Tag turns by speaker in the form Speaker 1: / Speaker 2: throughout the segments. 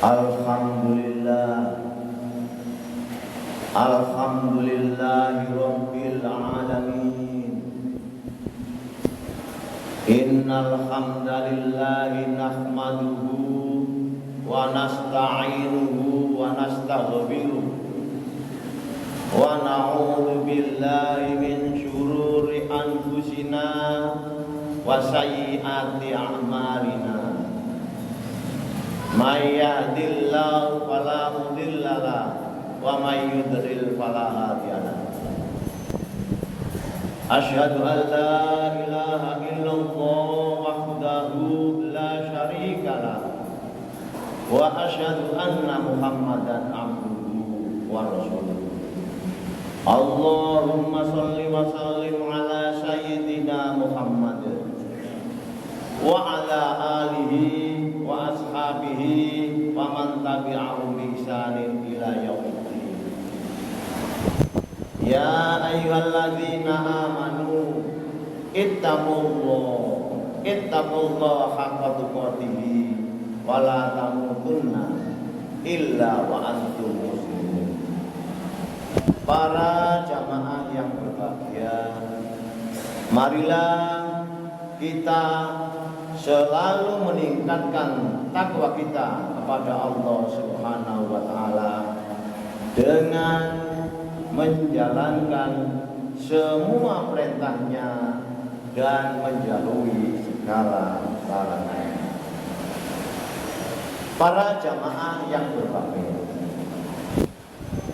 Speaker 1: Alhamdulillah, Alhamdulillahi Rabbil Alamin. Innal hamdalillahi nahmaduhu wa nasta'inuhu wa nastaghfiruh wa na'udzu billahi min syururi anfusina wa sayyiati a'malina. May yahdihillahu fala mudilla lahu wa may yudlil fala hadiya lahu. Asyhadu an la ilaha illallah wahdahu la syarika lahu wa asyhadu anna Muhammadan abduhu wa rasuluh. Allahumma shalli wa sallim ala sayyidina Muhammad wa ala alihi wa ashabihi wa man tabi'ahum bi ihsanin ila yaumiddin. Ya ayyuhalladzina amanu ittaqullaha haqqa tuqatih wa la tamutunna illa wa antum muslimun. Para jamaah yang berbahagia, marilah kita selalu meningkatkan takwa kita kepada Allah Subhanahu wa taala dengan menjalankan semua perintahnya dan menjauhi segala larangannya. Para jamaah yang berbahagia,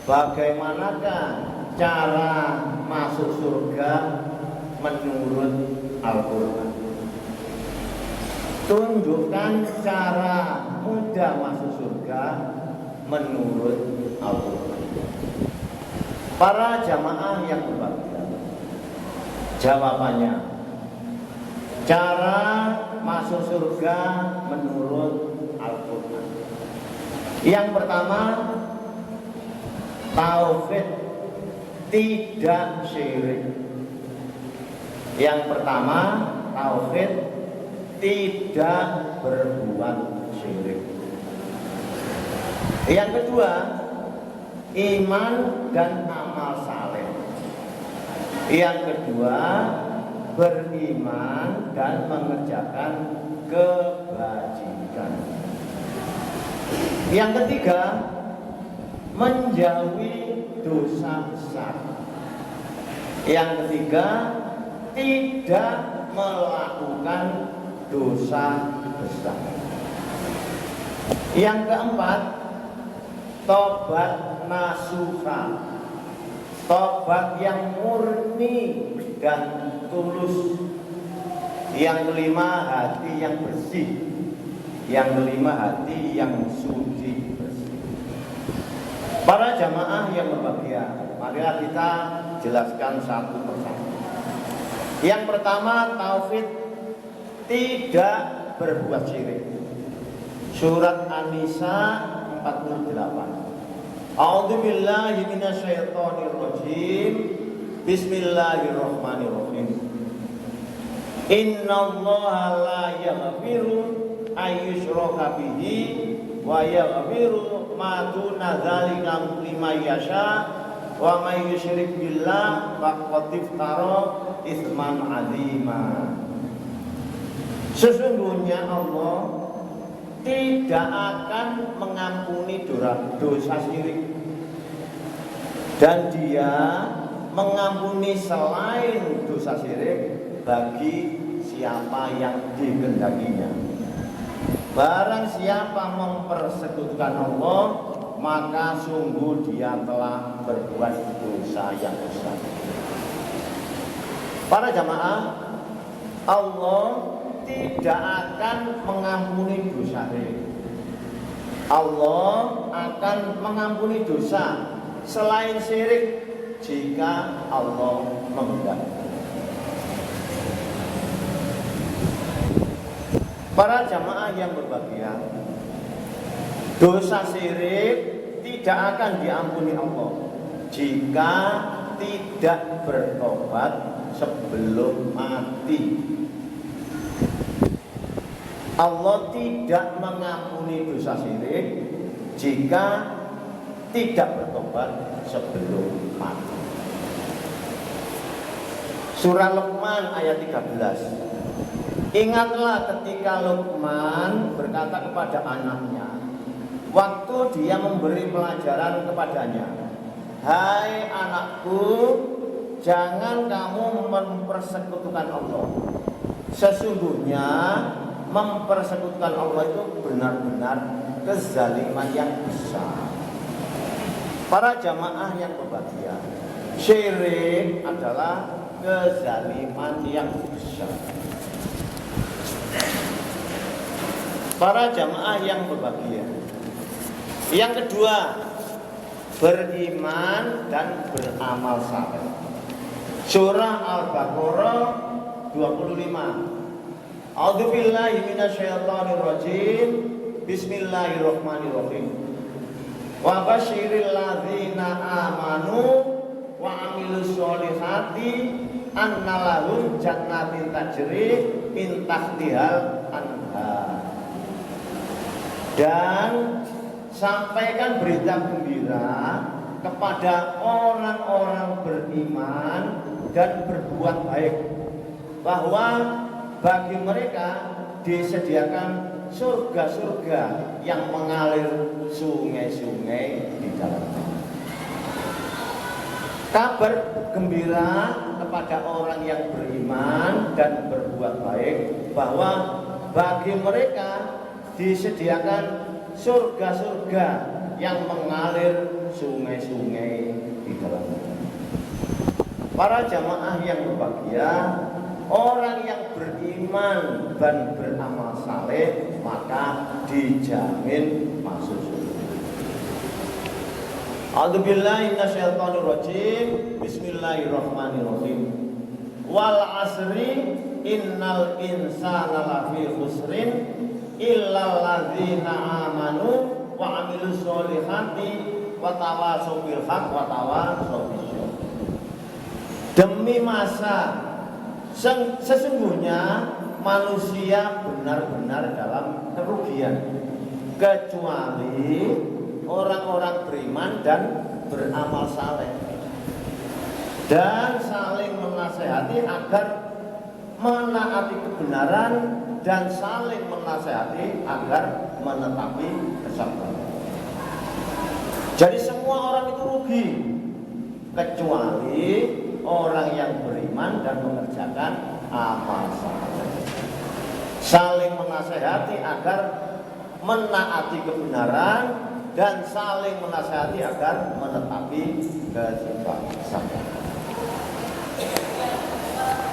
Speaker 1: bagaimanakah cara masuk surga menurut Al-Quran? Tunjukkan cara mudah masuk surga menurut Al-Quran. Para jamaah yang berbahagia, jawabannya, cara masuk surga menurut Al-Quran. Yang pertama, tauhid, tidak syirik. Yang pertama, tauhid, tidak berbuat syirik. Yang kedua, iman dan amal saleh. Yang kedua, beriman dan mengerjakan kebajikan. Yang ketiga, menjauhi dosa besar. Yang ketiga, tidak melakukan dosa besar. Yang keempat, tobat nasuha, tobat yang murni dan tulus. Yang kelima, hati yang bersih. Yang kelima, hati yang suci bersih. Para jamaah yang berbahagia, marilah kita jelaskan satu persatu. Yang pertama, tauhid, tidak berbuat syirik. Surat An-Nisa 48. A'udzubillahi minasyaitonirrajim. Bismillahirrahmanirrahim. Innallaha la yaghfiru ayyushraka bihi wa yaghfiru ma duna dzalika liman yasha wa may yusyrik billah faqad iftara itsman 'azima. Sesungguhnya Allah tidak akan mengampuni dosa syirik, dan Dia mengampuni selain dosa syirik bagi siapa yang dikehendakinya. Barang siapa mempersekutukan Allah, maka sungguh dia telah berbuat dosa yang besar. Para jamaah, Allah tidak akan mengampuni dosa syirik. Allah akan mengampuni dosa selain syirik jika Allah menghendaki. Para jamaah yang berbahagia, dosa syirik tidak akan diampuni Allah jika tidak bertobat sebelum mati. Allah tidak mengampuni dosa syirik jika tidak bertobat sebelum mati. Surah Luqman ayat 13. Ingatlah ketika Luqman berkata kepada anaknya waktu dia memberi pelajaran kepadanya, hai anakku, jangan kamu mempersekutukan Allah. Sesungguhnya mempersekutukan Allah itu benar-benar kezaliman yang besar. Para jamaah yang berbahagia, syirik adalah kezaliman yang besar. Para jamaah yang berbahagia, yang kedua, beriman dan beramal saleh. Surah Al-Baqarah 25. A'udzubillahi minasyaitonirrajim. Bismillahirrahmanirrahim. Wa basyiril ladzina amanu wa amilus solihati anna lahum jannatin tajri min tahtihal anhar. Dan sampaikan berita gembira kepada orang-orang beriman dan berbuat baik bahwa bagi mereka disediakan surga-surga yang mengalir sungai-sungai di dalamnya. Kabar gembira kepada orang yang beriman dan berbuat baik bahwa bagi mereka disediakan surga-surga yang mengalir sungai-sungai di dalamnya. Para jamaah yang berbahagia, orang yang beriman dan beramal saleh maka dijamin masuk surga. A'udzubillahi minasyaitonirrajim. Bismillahirrahmanirrahim. Wal asri innal insana lafi khusrin illal ladzina amanu wa amilus solihati wa tawasau bil haq wa tawasau bis sabr. Demi masa sesungguhnya manusia benar-benar dalam kerugian kecuali orang-orang beriman dan beramal saleh dan saling menasehati agar menaati kebenaran dan saling menasehati agar menetapi kesabaran. Jadi semua orang itu rugi kecuali orang yang beriman dan mengerjakan amal saleh. Saling menasehati agar menaati kebenaran dan saling menasehati agar menetapi kesabaran.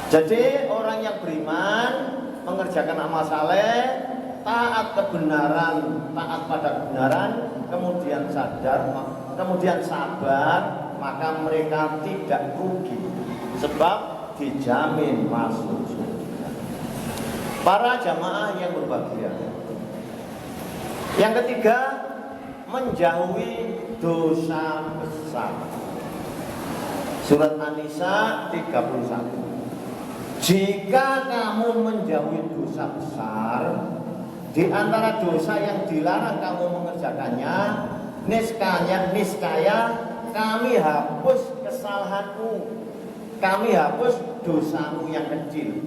Speaker 1: Jadi orang yang beriman mengerjakan amal saleh, taat kebenaran, taat pada kebenaran, kemudian sadar, kemudian sabar, maka mereka tidak rugi sebab dijamin masuk surga. Para jamaah yang berbahagia, yang ketiga, menjauhi dosa besar. Surat An-Nisa 31. Jika kamu menjauhi dosa besar, di antara dosa yang dilarang kamu mengerjakannya, niscaya kami hapus kesalahanmu, kami hapus dosamu yang kecil,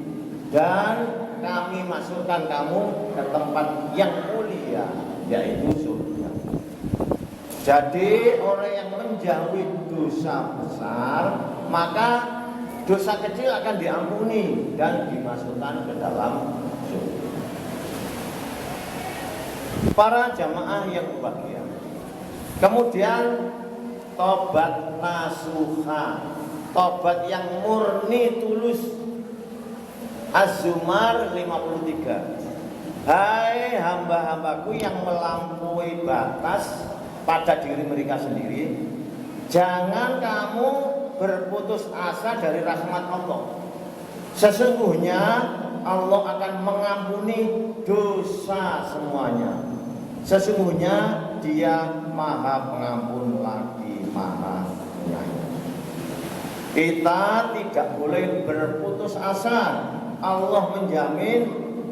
Speaker 1: dan kami masukkan kamu ke tempat yang mulia, yaitu surga. Jadi orang yang menjauhi dosa besar, maka dosa kecil akan diampuni dan dimasukkan ke dalam surga. Para jamaah yang berbahagia, kemudian tobat nasuha, tobat yang murni tulus. Az-Zumar 53. Hai hamba-hambaku yang melampaui batas pada diri mereka sendiri, jangan kamu berputus asa dari rahmat Allah. Sesungguhnya Allah akan mengampuni dosa semuanya. Sesungguhnya Dia Maha Pengampun lagi Maha Penyayang. Kita tidak boleh berputus asa. Allah menjamin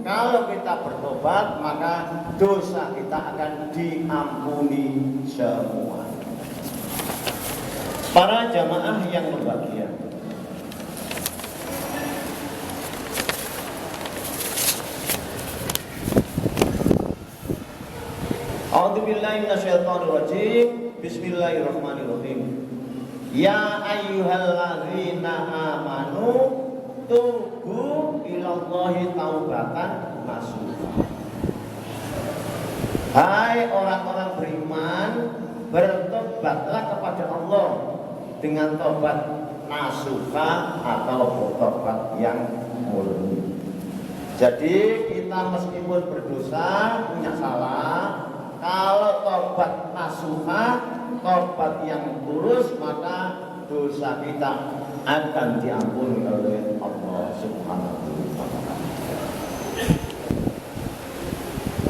Speaker 1: kalau kita bertobat maka dosa kita akan diampuni semua. Para jamaah yang berbahagia, A'udzubillahi minasyaitonirrajim. Bismillahirrahmanirrahim. Ya ayyuhalladzina amanu tubu ilallahi taubatan nasuha. Hai orang-orang beriman, bertobatlah kepada Allah dengan tobat nasuha atau tobat yang murni. Jadi kita meskipun berdosa, punya salah, kalau tobat nasuha, tobat yang tulus, maka dosa kita akan diampuni oleh Allah Subhanahu wa ta'ala.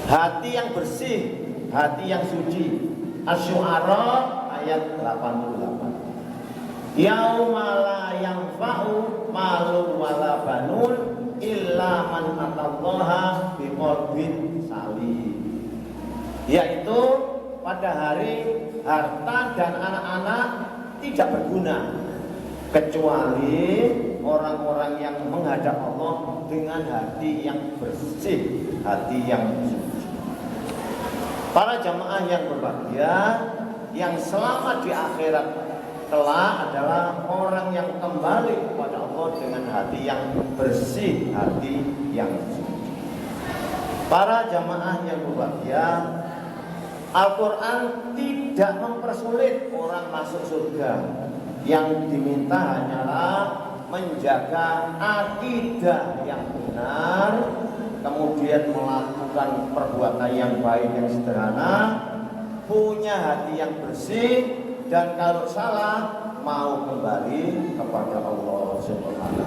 Speaker 1: Hati yang bersih, hati yang suci. Asy-Syu'ara ayat 88. Yauma la yanfa'u malun wala banun illa man atallaha biqalbin salim. Yaitu pada hari harta dan anak-anak tidak berguna kecuali orang-orang yang menghadap Allah dengan hati yang bersih, hati yang suci. Para jamaah yang berbahagia, yang selamat di akhirat kelak adalah orang yang kembali kepada Allah dengan hati yang bersih, hati yang suci. Para jamaah yang berbahagia, Al-Quran tidak mempersulit orang masuk surga. Yang diminta hanyalah menjaga akidah yang benar, kemudian melakukan perbuatan yang baik yang sederhana, punya hati yang bersih, dan kalau salah mau kembali kepada Allah Subhanahu wa ta'ala.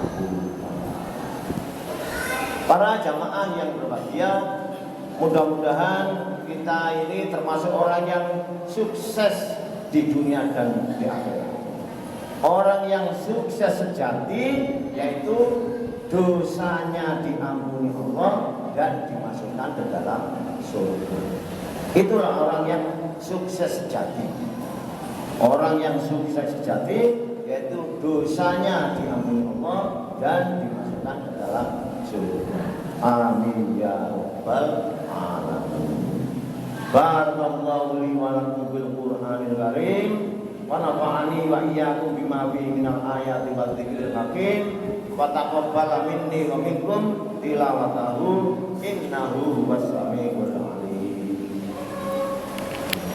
Speaker 1: Para jamaah yang berbahagia, mudah-mudahan kita ini termasuk orang yang sukses di dunia dan di akhirat. Orang yang sukses sejati, yaitu dosanya diampuni Allah dan dimasukkan ke dalam surga. Itulah orang yang sukses sejati. Orang yang sukses sejati, yaitu dosanya diampuni Allah dan dimasukkan ke dalam surga. Amin ya rabbal alamin. Barakallahu li wa lakum bil Qur'anil karim wa nafa'ani wa iyyakum bima fihi minal ayati wal dzikril hakim wa taqabbal minni wa minkum tilawatahu innahu huwas